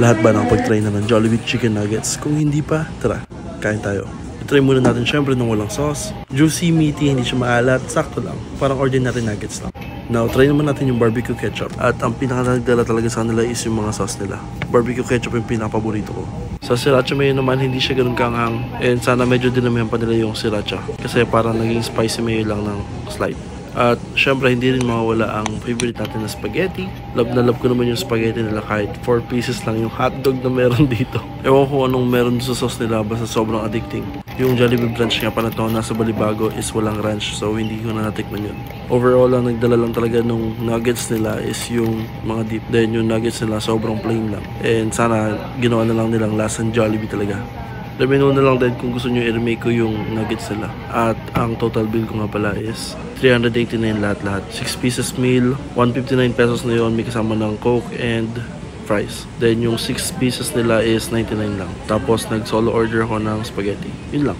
Lahat ba nakapag-try na ng Jollibee Chicken Nuggets? Kung hindi pa, tara, kain tayo. I-try muna natin syempre ng walang sauce. Juicy, meaty, hindi siya maalat, sakto lang. Parang ordinary nuggets lang. Now, try naman natin yung barbecue ketchup. At ang pinaka-nagdala talaga sa kanila is yung mga sauce nila. Barbecue ketchup yung pinaka-paborito ko. Sa sriracha mayo naman, hindi siya ganun kaanghang. And sana medyo dinamihan pa nila yung sriracha. Kasi parang naging spicy mayo lang ng slight. At syempre hindi rin mawawala ang favorite natin na spaghetti. Love na love ko naman yung spaghetti nila kahit 4 pieces lang yung hotdog na meron dito. Ewan ko anong meron sa sauce nila basta sobrang addicting. Yung Jollibee branch nga pa na to nasa Balibago is walang ranch so hindi ko na natikman yun. Overall ang nagdala lang talaga nung nuggets nila is yung mga deep. Then yung nuggets nila sobrang plain lang. And sana ginawa na lang nilang lasang Jollibee talaga. Let me know na lang din kung gusto nyo i-remake ko yung nuggets nila. At ang total bill ko nga pala is 389 lahat-lahat. 6 pieces meal, 159 pesos na yun. May kasama ng Coke and fries. Then yung 6 pieces nila is 99 lang. Tapos nag-solo order ako ng spaghetti. Yun lang.